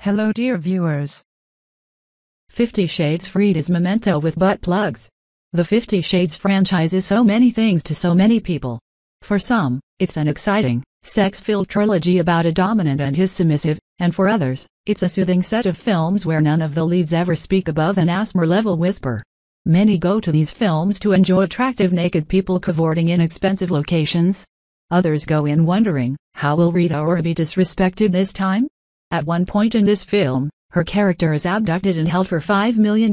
Hello dear viewers. 50 Shades Freed is Memento with butt plugs. The 50 Shades franchise is so many things to so many people. For some, it's an exciting, sex-filled trilogy about a dominant and his submissive, and for others, it's a soothing set of films where none of the leads ever speak above an asthma-level whisper. Many go to these films to enjoy attractive naked people cavorting in expensive locations. Others go in wondering, how will Rita Ora be disrespected this time? At one point in this film, her character is abducted and held for $5 million,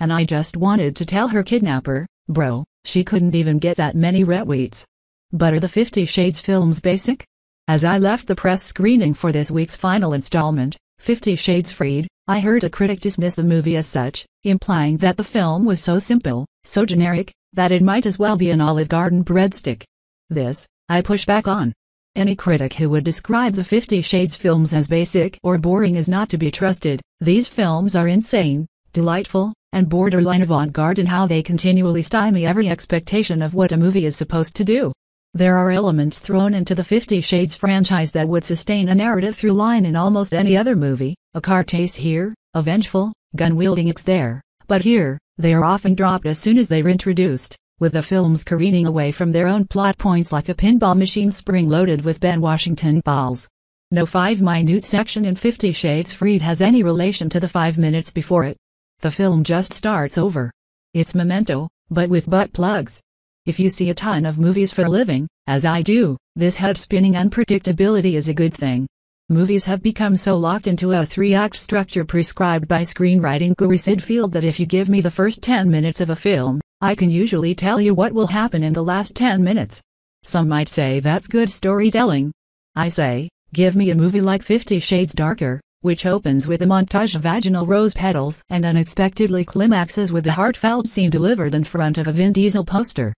and I just wanted to tell her kidnapper, bro, she couldn't even get that many retweets. But are the 50 Shades films basic? As I left the press screening for this week's final installment, 50 Shades Freed, I heard a critic dismiss the movie as such, implying that the film was so simple, so generic, that it might as well be an Olive Garden breadstick. This, I push back on. Any critic who would describe the 50 Shades films as basic or boring is not to be trusted. These films are insane, delightful, and borderline avant-garde in how they continually stymie every expectation of what a movie is supposed to do. There are elements thrown into the 50 Shades franchise that would sustain a narrative through line in almost any other movie, a car chase here, a vengeful, gun-wielding ex there, but here, they are often dropped as soon as they're introduced, with the films careening away from their own plot points like a pinball machine spring-loaded with Ben Washington balls. No 5-minute section in 50 Shades Freed has any relation to the 5 minutes before it. The film just starts over. It's Memento, but with butt plugs. If you see a ton of movies for a living, as I do, this head-spinning unpredictability is a good thing. Movies have become so locked into a 3-act structure prescribed by screenwriting guru Sid Field that if you give me the first 10 minutes of a film, I can usually tell you what will happen in the last 10 minutes. Some might say that's good storytelling. I say, give me a movie like 50 Shades Darker, which opens with a montage of vaginal rose petals and unexpectedly climaxes with a heartfelt scene delivered in front of a Vin Diesel poster.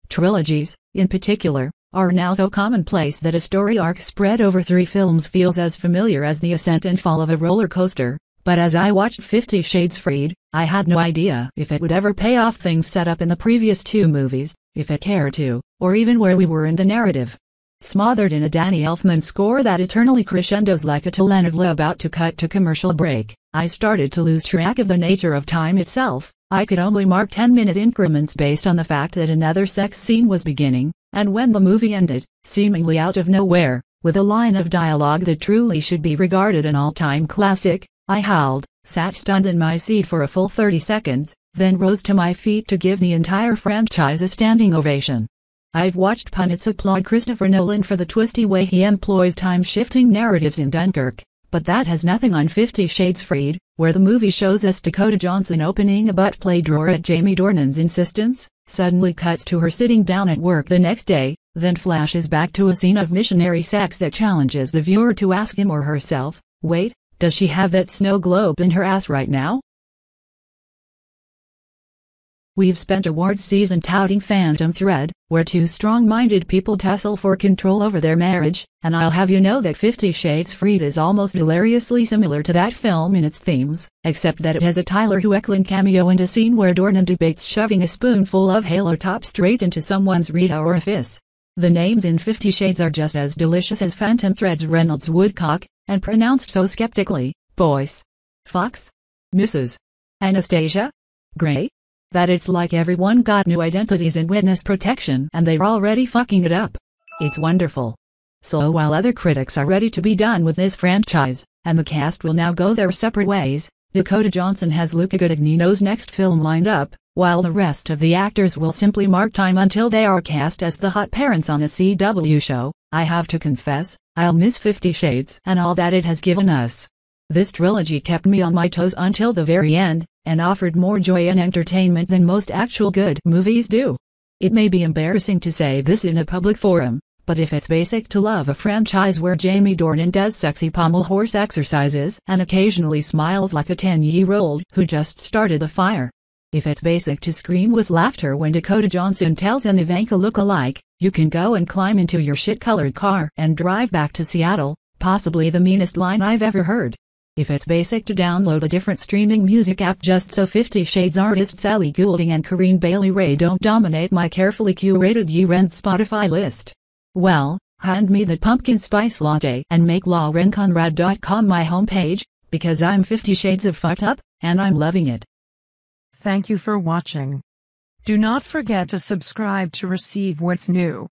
Trilogies, in particular, are now so commonplace that a story arc spread over 3 films feels as familiar as the ascent and fall of a roller coaster. But as I watched 50 Shades Freed, I had no idea if it would ever pay off things set up in the previous 2 movies, if it cared to, or even where we were in the narrative. Smothered in a Danny Elfman score that eternally crescendos like a telenovela about to cut to commercial break, I started to lose track of the nature of time itself. I could only mark 10-minute increments based on the fact that another sex scene was beginning, and when the movie ended, seemingly out of nowhere, with a line of dialogue that truly should be regarded an all-time classic, I howled, sat stunned in my seat for a full 30 seconds, then rose to my feet to give the entire franchise a standing ovation. I've watched pundits applaud Christopher Nolan for the twisty way he employs time-shifting narratives in Dunkirk, but that has nothing on 50 Shades Freed, where the movie shows us Dakota Johnson opening a butt play drawer at Jamie Dornan's insistence, suddenly cuts to her sitting down at work the next day, then flashes back to a scene of missionary sex that challenges the viewer to ask him or herself, wait, does she have that snow globe in her ass right now? We've spent awards season touting Phantom Thread, where 2 strong-minded people tussle for control over their marriage, and I'll have you know that 50 Shades Freed is almost hilariously similar to that film in its themes, except that it has a Tyler Hoechlin cameo and a scene where Dornan debates shoving a spoonful of Halo Top straight into someone's Rita orifice. The names in 50 Shades are just as delicious as Phantom Thread's Reynolds Woodcock, and pronounced so skeptically, Boyce, Fox, Mrs. Anastasia, Gray, that it's like everyone got new identities in witness protection and they're already fucking it up. It's wonderful. So while other critics are ready to be done with this franchise, and the cast will now go their separate ways, Dakota Johnson has Luca Guadagnino's next film lined up, while the rest of the actors will simply mark time until they are cast as the hot parents on a CW show. I have to confess, I'll miss 50 Shades and all that it has given us. This trilogy kept me on my toes until the very end, and offered more joy and entertainment than most actual good movies do. It may be embarrassing to say this in a public forum, but if it's basic to love a franchise where Jamie Dornan does sexy pommel horse exercises and occasionally smiles like a 10-year-old who just started a fire, if it's basic to scream with laughter when Dakota Johnson tells an Ivanka look-alike, you can go and climb into your shit-colored car and drive back to Seattle, possibly the meanest line I've ever heard. If it's basic to download a different streaming music app just so 50 Shades artists Ellie Goulding and Corinne Bailey Rae don't dominate my carefully curated year-end Spotify list, well, hand me that pumpkin spice latte and make laurenconrad.com my homepage, Because I'm 50 shades of fucked up, and I'm loving it. Thank you for watching. Do not forget to subscribe to receive what's new.